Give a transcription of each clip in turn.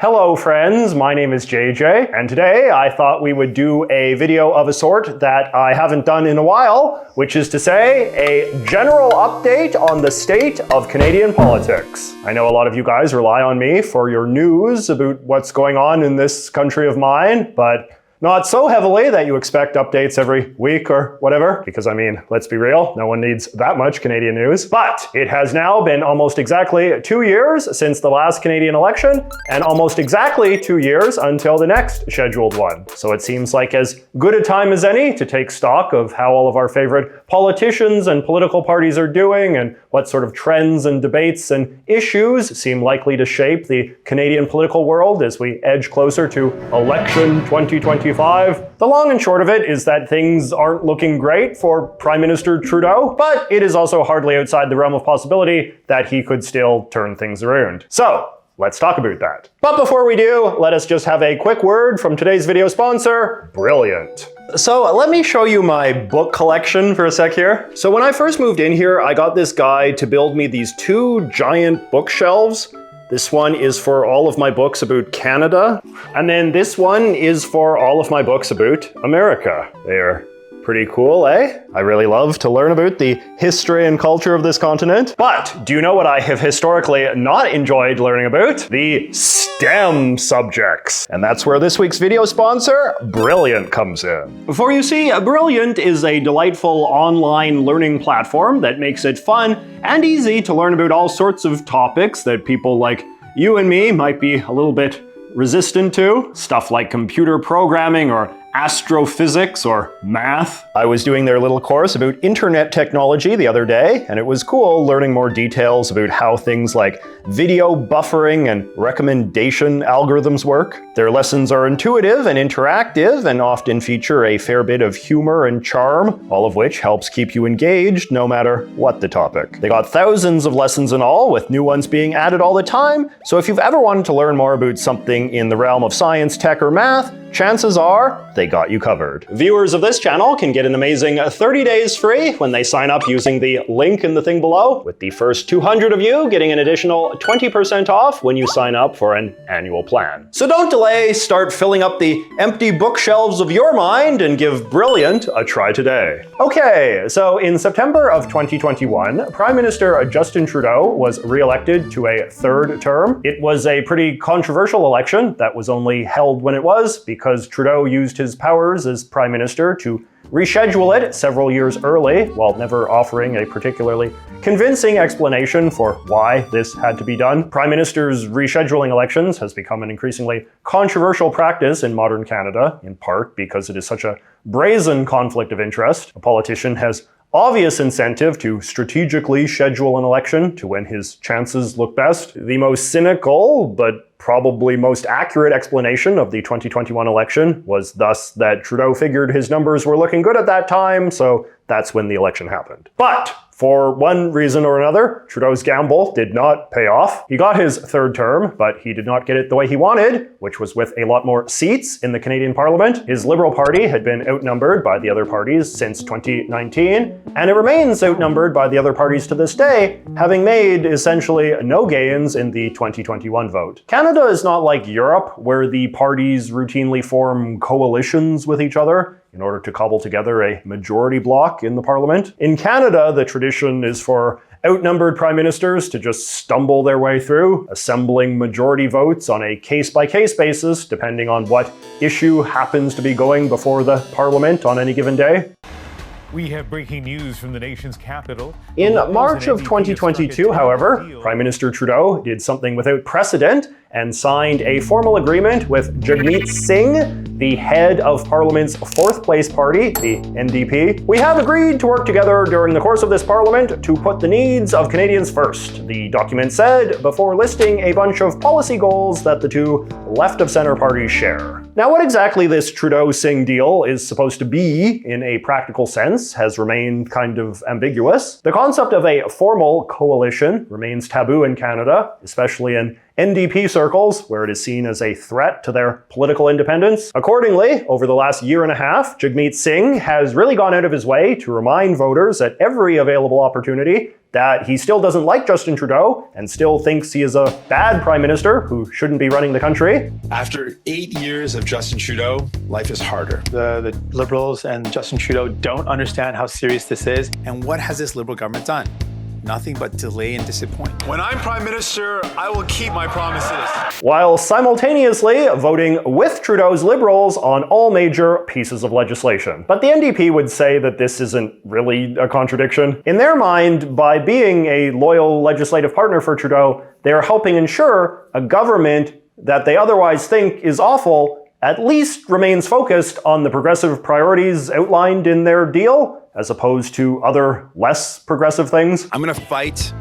Hello friends, my name is JJ, and today I thought we would do a video of a sort that I haven't done in a while, which is to say, a general update on the state of Canadian politics. I know a lot of you guys rely on me for your news about what's going on in this country of mine, but not so heavily that you expect updates every week or whatever, because I mean, let's be real, no one needs that much Canadian news. But it has now been almost exactly 2 years since the last Canadian election, and almost exactly 2 years until the next scheduled one. So it seems like as good a time as any to take stock of how all of our favorite politicians and political parties are doing, and what sort of trends and debates and issues seem likely to shape the Canadian political world as we edge closer to election 2025. The long and short of it is that things aren't looking great for Prime Minister Trudeau, but it is also hardly outside the realm of possibility that he could still turn things around. So, let's talk about that. But before we do, let us just have a quick word from today's video sponsor, Brilliant. So let me show you my book collection for a sec here. So when I first moved in here, I got this guy to build me these two giant bookshelves. This one is for all of my books about Canada, and then this one is for all of my books about America. They're pretty cool, eh? I really love to learn about the history and culture of this continent. But do you know what I have historically not enjoyed learning about? The STEM subjects. And that's where this week's video sponsor, Brilliant, comes in. For you see, Brilliant is a delightful online learning platform that makes it fun and easy to learn about all sorts of topics that people like you and me might be a little bit resistant to. Stuff like computer programming or astrophysics or math. I was doing their little course about internet technology the other day, and it was cool learning more details about how things like video buffering and recommendation algorithms work. Their lessons are intuitive and interactive and often feature a fair bit of humor and charm, all of which helps keep you engaged no matter what the topic. They got thousands of lessons in all, with new ones being added all the time, so if you've ever wanted to learn more about something in the realm of science, tech, or math, chances are they got you covered. Viewers of this channel can get an amazing 30 days free when they sign up using the link in the thing below, with the first 200 of you getting an additional 20% off when you sign up for an annual plan. So don't delay, start filling up the empty bookshelves of your mind and give Brilliant a try today. Okay, so in September of 2021, Prime Minister Justin Trudeau was re-elected to a third term. It was a pretty controversial election that was only held when it was, because Trudeau used his powers as Prime Minister to reschedule it several years early, while never offering a particularly convincing explanation for why this had to be done. Prime Ministers rescheduling elections has become an increasingly controversial practice in modern Canada, in part because it is such a brazen conflict of interest. A politician has obvious incentive to strategically schedule an election to when his chances look best. The most cynical, but probably most accurate explanation of the 2021 election was thus that Trudeau figured his numbers were looking good at that time, so that's when the election happened. But for one reason or another, Trudeau's gamble did not pay off. He got his third term, but he did not get it the way he wanted, which was with a lot more seats in the Canadian Parliament. His Liberal Party had been outnumbered by the other parties since 2019, and it remains outnumbered by the other parties to this day, having made essentially no gains in the 2021 vote. Canada is not like Europe, where the parties routinely form coalitions with each other in order to cobble together a majority bloc in the parliament. In Canada, the tradition is for outnumbered prime ministers to just stumble their way through, assembling majority votes on a case-by-case basis, depending on what issue happens to be going before the parliament on any given day. We have breaking news from the nation's capital. In March of 2022, however, Prime Minister Trudeau did something without precedent and signed a formal agreement with Jagmeet Singh, the head of Parliament's fourth place party, the NDP. We have agreed to work together during the course of this Parliament to put the needs of Canadians first, the document said, before listing a bunch of policy goals that the two left-of-center parties share. Now, what exactly this Trudeau-Singh deal is supposed to be in a practical sense has remained kind of ambiguous. The concept of a formal coalition remains taboo in Canada, especially in NDP circles, where it is seen as a threat to their political independence. Accordingly, over the last year and a half, Jagmeet Singh has really gone out of his way to remind voters at every available opportunity that he still doesn't like Justin Trudeau and still thinks he is a bad prime minister who shouldn't be running the country. After 8 years of Justin Trudeau, life is harder. The Liberals and Justin Trudeau don't understand how serious this is. And what has this Liberal government done? Nothing but delay and disappoint. When I'm Prime Minister, I will keep my promises. While simultaneously voting with Trudeau's Liberals on all major pieces of legislation. But the NDP would say that this isn't really a contradiction. In their mind, by being a loyal legislative partner for Trudeau, they are helping ensure a government that they otherwise think is awful at least remains focused on the progressive priorities outlined in their deal, as opposed to other less progressive things. I'm going to fight.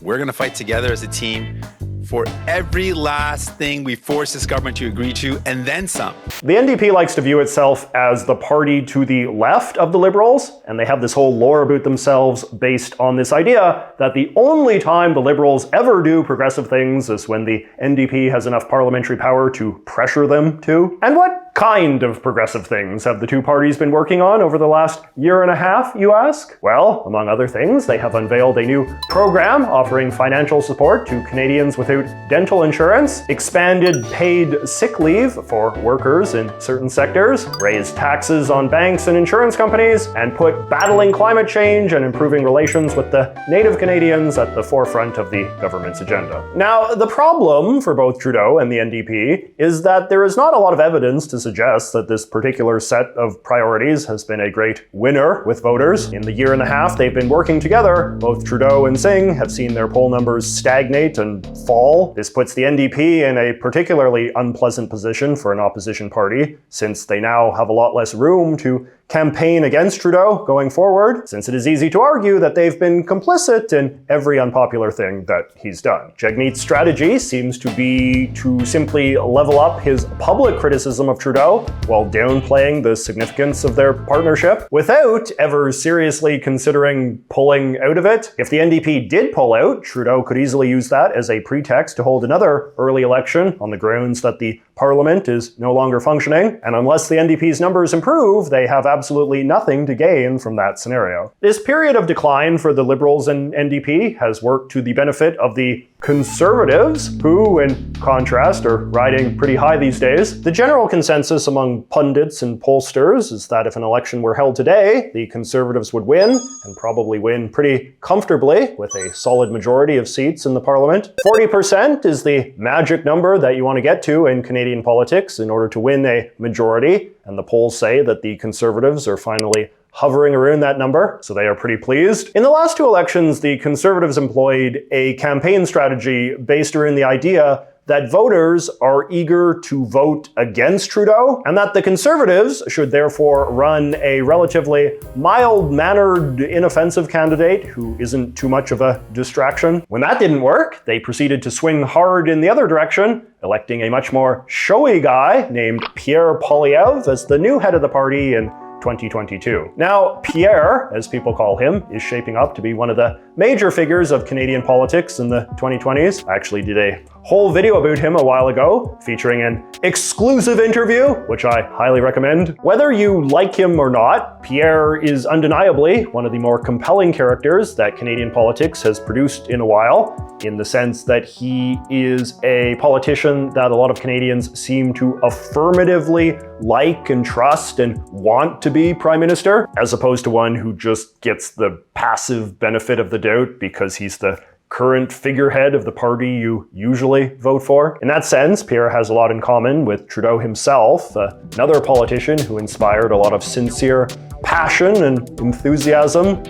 We're going to fight together as a team for every last thing we force this government to agree to, and then some. The NDP likes to view itself as the party to the left of the Liberals, and they have this whole lore about themselves based on this idea that the only time the Liberals ever do progressive things is when the NDP has enough parliamentary power to pressure them to. And what kind of progressive things have the two parties been working on over the last year and a half, you ask? Well, among other things, they have unveiled a new program offering financial support to Canadians without dental insurance, expanded paid sick leave for workers in certain sectors, raised taxes on banks and insurance companies, and put battling climate change and improving relations with the Native Canadians at the forefront of the government's agenda. Now, the problem for both Trudeau and the NDP is that there is not a lot of evidence to suggest that this particular set of priorities has been a great winner with voters. In the year and a half they've been working together, both Trudeau and Singh have seen their poll numbers stagnate and fall. This puts the NDP in a particularly unpleasant position for an opposition party, since they now have a lot less room to campaign against Trudeau going forward, since it is easy to argue that they've been complicit in every unpopular thing that he's done. Jagmeet's strategy seems to be to simply level up his public criticism of Trudeau while downplaying the significance of their partnership without ever seriously considering pulling out of it. If the NDP did pull out, Trudeau could easily use that as a pretext to hold another early election on the grounds that the Parliament is no longer functioning, and unless the NDP's numbers improve, they have absolutely nothing to gain from that scenario. This period of decline for the Liberals and NDP has worked to the benefit of the Conservatives, who, in contrast, are riding pretty high these days. The general consensus among pundits and pollsters is that if an election were held today, the Conservatives would win, and probably win pretty comfortably, with a solid majority of seats in the Parliament. 40% is the magic number that you want to get to in Canadian politics in order to win a majority, and the polls say that the Conservatives are finally hovering around that number, so they are pretty pleased. In the last two elections, the Conservatives employed a campaign strategy based around the idea that voters are eager to vote against Trudeau, and that the Conservatives should therefore run a relatively mild-mannered, inoffensive candidate who isn't too much of a distraction. When that didn't work, they proceeded to swing hard in the other direction, electing a much more showy guy named Pierre Poilievre as the new head of the party in 2022. Now, Pierre, as people call him, is shaping up to be one of the major figures of Canadian politics in the 2020s. I actually did a whole video about him a while ago, featuring an exclusive interview, which I highly recommend. Whether you like him or not, Pierre is undeniably one of the more compelling characters that Canadian politics has produced in a while, in the sense that he is a politician that a lot of Canadians seem to affirmatively like and trust and want to be Prime Minister, as opposed to one who just gets the passive benefit of the doubt because he's the current figurehead of the party you usually vote for. In that sense, Pierre has a lot in common with Trudeau himself, another politician who inspired a lot of sincere passion and enthusiasm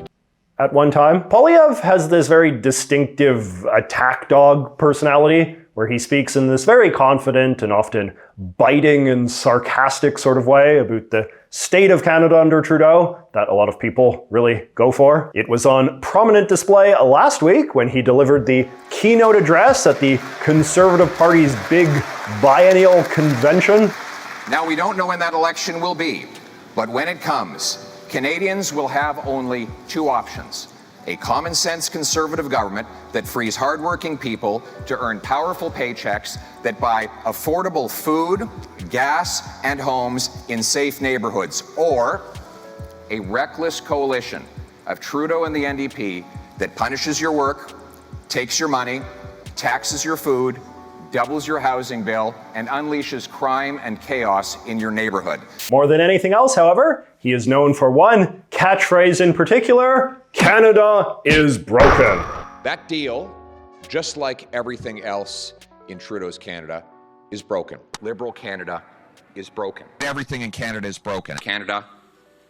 at one time. Poilievre has this very distinctive attack dog personality, where he speaks in this very confident and often biting and sarcastic sort of way about the state of Canada under Trudeau that a lot of people really go for. It was on prominent display last week when he delivered the keynote address at the Conservative Party's big biennial convention. Now, we don't know when that election will be, but when it comes, Canadians will have only two options: a common-sense Conservative government that frees hardworking people to earn powerful paychecks that buy affordable food, gas, and homes in safe neighborhoods, or a reckless coalition of Trudeau and the NDP that punishes your work, takes your money, taxes your food, doubles your housing bill, and unleashes crime and chaos in your neighborhood. More than anything else, however, he is known for one catchphrase in particular: Canada is broken. That deal, just like everything else in Trudeau's Canada, is broken. Liberal Canada is broken. Everything in Canada is broken. Canada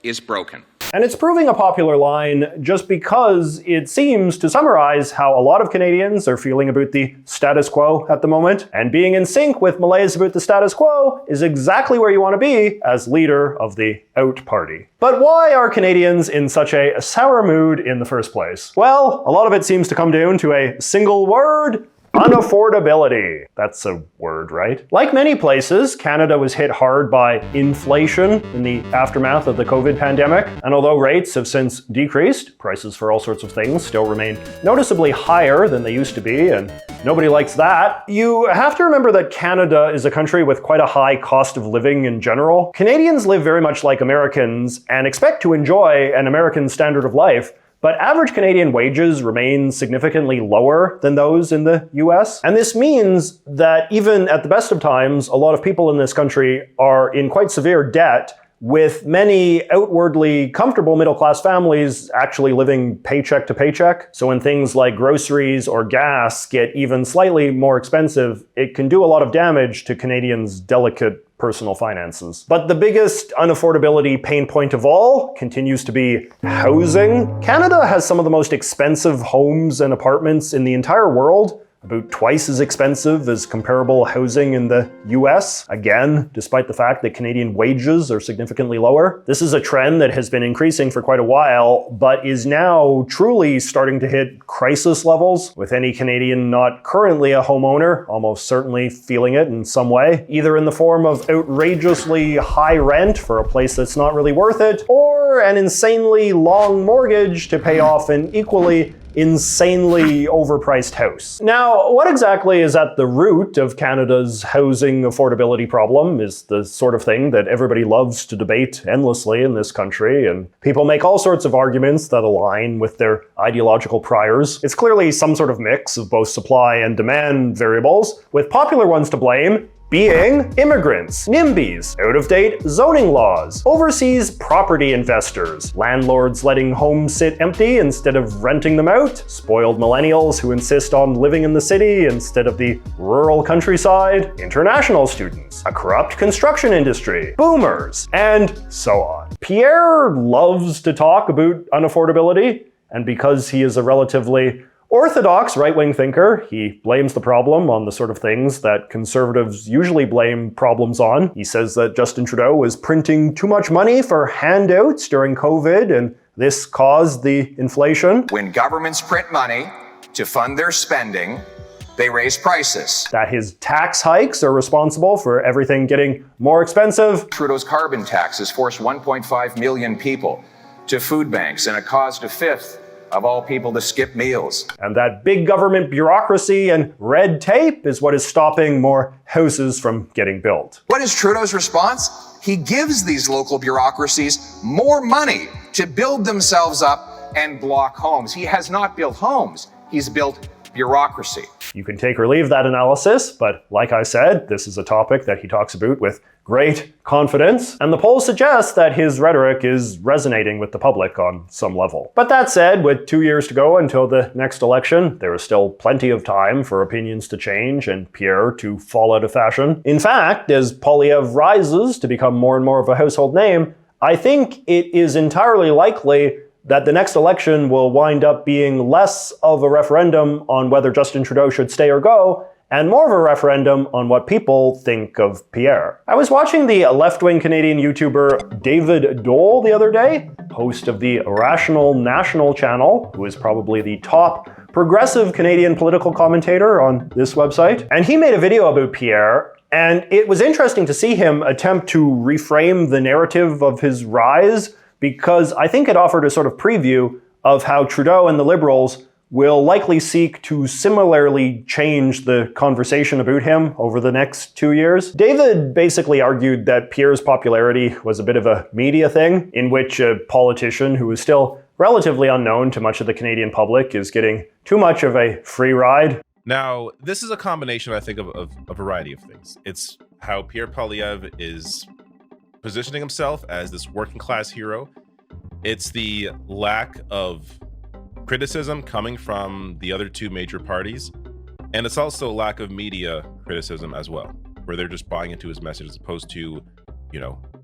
is broken. And it's proving a popular line just because it seems to summarize how a lot of Canadians are feeling about the status quo at the moment. And being in sync with Malays about the status quo is exactly where you want to be as leader of the Out Party. But why are Canadians in such a sour mood in the first place? Well, a lot of it seems to come down to a single word: unaffordability. That's a word, right? Like many places, Canada was hit hard by inflation in the aftermath of the COVID pandemic. And although rates have since decreased, prices for all sorts of things still remain noticeably higher than they used to be, and nobody likes that. You have to remember that Canada is a country with quite a high cost of living in general. Canadians live very much like Americans and expect to enjoy an American standard of life, but average Canadian wages remain significantly lower than those in the US. And this means that even at the best of times, a lot of people in this country are in quite severe debt, with many outwardly comfortable middle-class families actually living paycheck to paycheck. So when things like groceries or gas get even slightly more expensive, it can do a lot of damage to Canadians' delicate personal finances. But the biggest unaffordability pain point of all continues to be housing. Canada has some of the most expensive homes and apartments in the entire world, about twice as expensive as comparable housing in the US, again, despite the fact that Canadian wages are significantly lower. This is a trend that has been increasing for quite a while, but is now truly starting to hit crisis levels, with any Canadian not currently a homeowner almost certainly feeling it in some way, either in the form of outrageously high rent for a place that's not really worth it, or an insanely long mortgage to pay off an equally insanely overpriced house. Now, what exactly is at the root of Canada's housing affordability problem is the sort of thing that everybody loves to debate endlessly in this country, and people make all sorts of arguments that align with their ideological priors. It's clearly some sort of mix of both supply and demand variables, with popular ones to blame being immigrants, NIMBYs, out-of-date zoning laws, overseas property investors, landlords letting homes sit empty instead of renting them out, spoiled millennials who insist on living in the city instead of the rural countryside, international students, a corrupt construction industry, boomers, and so on. Pierre loves to talk about unaffordability, and because he is a relatively orthodox right-wing thinker, he blames the problem on the sort of things that conservatives usually blame problems on. He says that Justin Trudeau was printing too much money for handouts during COVID, and this caused the inflation. When governments print money to fund their spending, they raise prices. That his tax hikes are responsible for everything getting more expensive. Trudeau's carbon tax has forced 1.5 million people to food banks, and it caused a fifth of all people to skip meals. And that big government bureaucracy and red tape is what is stopping more houses from getting built. What is Trudeau's response? He gives these local bureaucracies more money to build themselves up and block homes. He has not built homes, he's built bureaucracy. You can take or leave that analysis, but like I said, this is a topic that he talks about with great confidence, and the polls suggest that his rhetoric is resonating with the public on some level. But that said, with 2 years to go until the next election, there is still plenty of time for opinions to change and Pierre to fall out of fashion. In fact, as Poilievre rises to become more and more of a household name, I think it is entirely likely that the next election will wind up being less of a referendum on whether Justin Trudeau should stay or go, and more of a referendum on what people think of Pierre. I was watching the left-wing Canadian YouTuber David Dole the other day, host of the Rational National channel, who is probably the top progressive Canadian political commentator on this website. And he made a video about Pierre, and it was interesting to see him attempt to reframe the narrative of his rise, because I think it offered a sort of preview of how Trudeau and the Liberals will likely seek to similarly change the conversation about him over the next 2 years. David basically argued that Pierre's popularity was a bit of a media thing, in which a politician who was still relatively unknown to much of the Canadian public, is getting too much of a free ride. Now, this is a combination, I think, of a variety of things. It's how Pierre Poilievre is positioning himself as this working class hero. It's the lack of criticism coming from the other two major parties. And it's also a lack of media criticism as well, where they're just buying into his message as opposed to,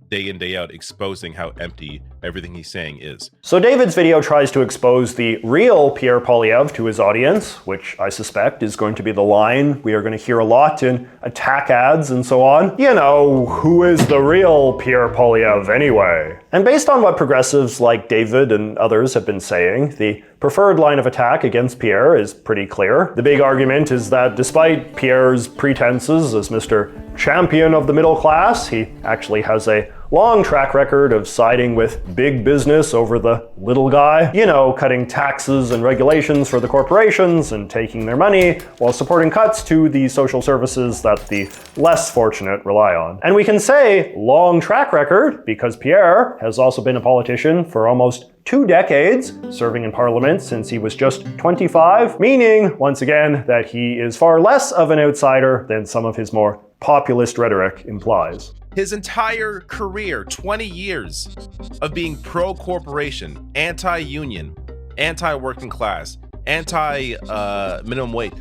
day in, day out, exposing how empty everything he's saying is. So David's video tries to expose the real Pierre Poilievre to his audience, which I suspect is going to be the line we are going to hear a lot in attack ads and so on. Who is the real Pierre Poilievre anyway? And based on what progressives like David and others have been saying, the preferred line of attack against Pierre is pretty clear. The big argument is that despite Pierre's pretenses as Mr. Champion of the middle class, he actually has a long track record of siding with big business over the little guy. Cutting taxes and regulations for the corporations and taking their money while supporting cuts to the social services that the less fortunate rely on. And we can say long track record because Pierre has also been a politician for almost 2 decades, serving in Parliament since he was just 25, meaning, once again, that he is far less of an outsider than some of his more populist rhetoric implies. His entire career, 20 years of being pro-corporation, anti-union, anti-working class, anti-minimum wage,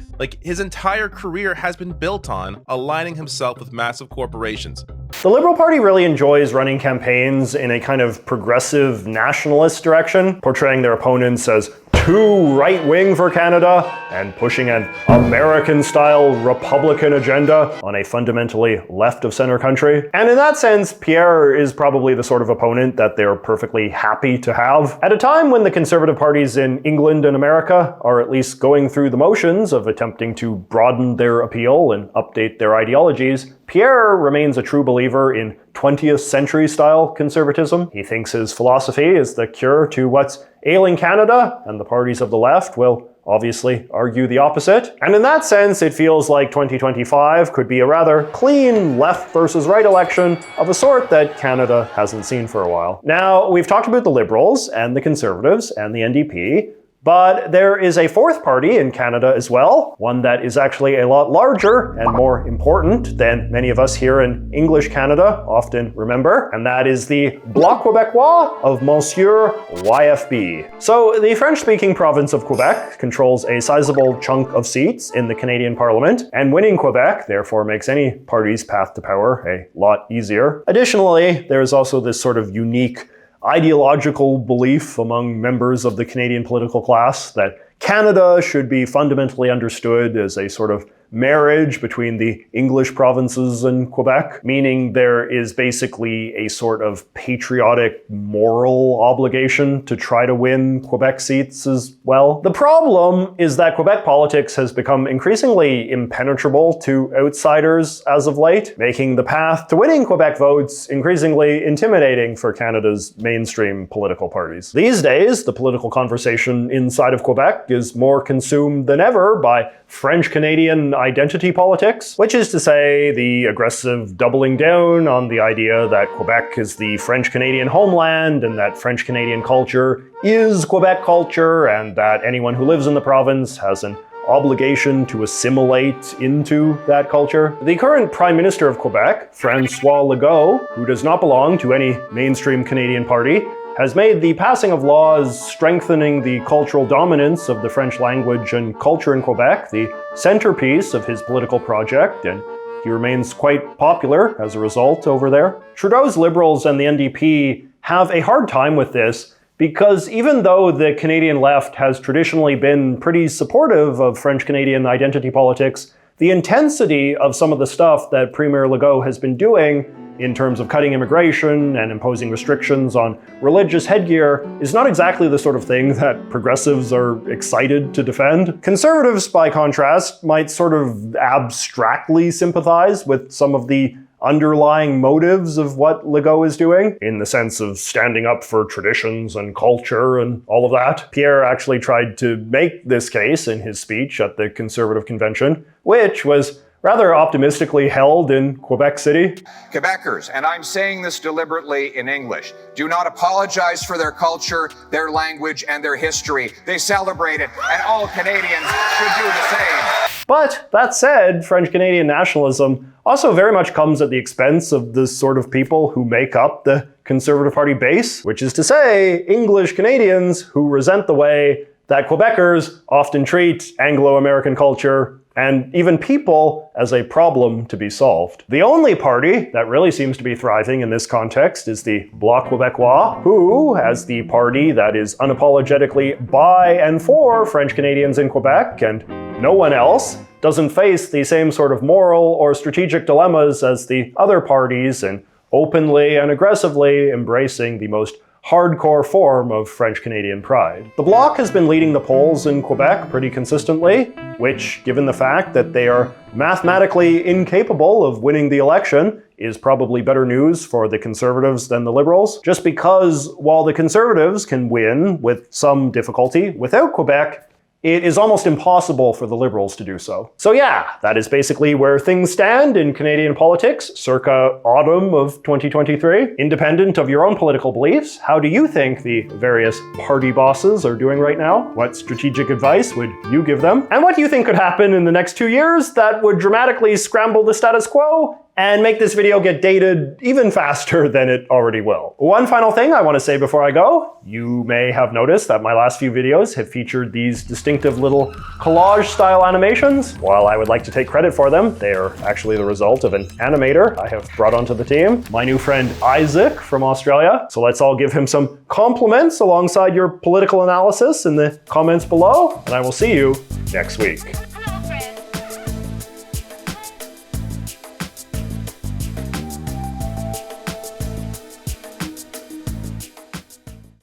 his entire career has been built on aligning himself with massive corporations. The Liberal Party really enjoys running campaigns in a kind of progressive nationalist direction, portraying their opponents as too right-wing for Canada and pushing an American-style Republican agenda on a fundamentally left-of-center country. And in that sense, Pierre is probably the sort of opponent that they're perfectly happy to have. At a time when the Conservative parties in England and America are at least going through the motions of attempting to broaden their appeal and update their ideologies, Pierre remains a true believer in 20th century style conservatism. He thinks his philosophy is the cure to what's ailing Canada, and the parties of the left will obviously argue the opposite. And in that sense, it feels like 2025 could be a rather clean left versus right election of a sort that Canada hasn't seen for a while. Now, we've talked about the Liberals and the Conservatives and the NDP, but there is a fourth party in Canada as well, one that is actually a lot larger and more important than many of us here in English Canada often remember, and that is the Bloc Quebecois of Monsieur YFB. So the French-speaking province of Quebec controls a sizable chunk of seats in the Canadian Parliament, and winning Quebec therefore makes any party's path to power a lot easier. Additionally, there is also this sort of unique ideological belief among members of the Canadian political class that Canada should be fundamentally understood as a sort of marriage between the English provinces and Quebec, meaning there is basically a sort of patriotic moral obligation to try to win Quebec seats as well. The problem is that Quebec politics has become increasingly impenetrable to outsiders as of late, making the path to winning Quebec votes increasingly intimidating for Canada's mainstream political parties. These days, the political conversation inside of Quebec is more consumed than ever by French-Canadian identity politics, which is to say the aggressive doubling down on the idea that Quebec is the French-Canadian homeland and that French-Canadian culture is Quebec culture and that anyone who lives in the province has an obligation to assimilate into that culture. The current Prime Minister of Quebec, François Legault, who does not belong to any mainstream Canadian party, has made the passing of laws strengthening the cultural dominance of the French language and culture in Quebec the centerpiece of his political project, and he remains quite popular as a result over there. Trudeau's Liberals and the NDP have a hard time with this because even though the Canadian left has traditionally been pretty supportive of French-Canadian identity politics, the intensity of some of the stuff that Premier Legault has been doing in terms of cutting immigration and imposing restrictions on religious headgear is not exactly the sort of thing that progressives are excited to defend. Conservatives, by contrast, might sort of abstractly sympathize with some of the underlying motives of what Legault is doing, in the sense of standing up for traditions and culture and all of that. Pierre actually tried to make this case in his speech at the Conservative Convention, which was rather optimistically held in Quebec City. Quebecers, and I'm saying this deliberately in English, do not apologize for their culture, their language, and their history. They celebrate it, and all Canadians should do the same. But that said, French-Canadian nationalism also very much comes at the expense of the sort of people who make up the Conservative Party base, which is to say, English Canadians who resent the way that Quebecers often treat Anglo-American culture and even people as a problem to be solved. The only party that really seems to be thriving in this context is the Bloc Quebecois, who, as the party that is unapologetically by and for French Canadians in Quebec, and no one else, doesn't face the same sort of moral or strategic dilemmas as the other parties in openly and aggressively embracing the most hardcore form of French-Canadian pride. The Bloc has been leading the polls in Quebec pretty consistently, which, given the fact that they are mathematically incapable of winning the election, is probably better news for the Conservatives than the Liberals, just because while the Conservatives can win with some difficulty without Quebec, it is almost impossible for the Liberals to do so. So yeah, that is basically where things stand in Canadian politics circa autumn of 2023. Independent of your own political beliefs, how do you think the various party bosses are doing right now? What strategic advice would you give them? And what do you think could happen in the next 2 years that would dramatically scramble the status quo and make this video get dated even faster than it already will? One final thing I want to say before I go. You may have noticed that my last few videos have featured these distinctive little collage-style animations. While I would like to take credit for them, they are actually the result of an animator I have brought onto the team, my new friend Isaac from Australia. So let's all give him some compliments alongside your political analysis in the comments below, and I will see you next week.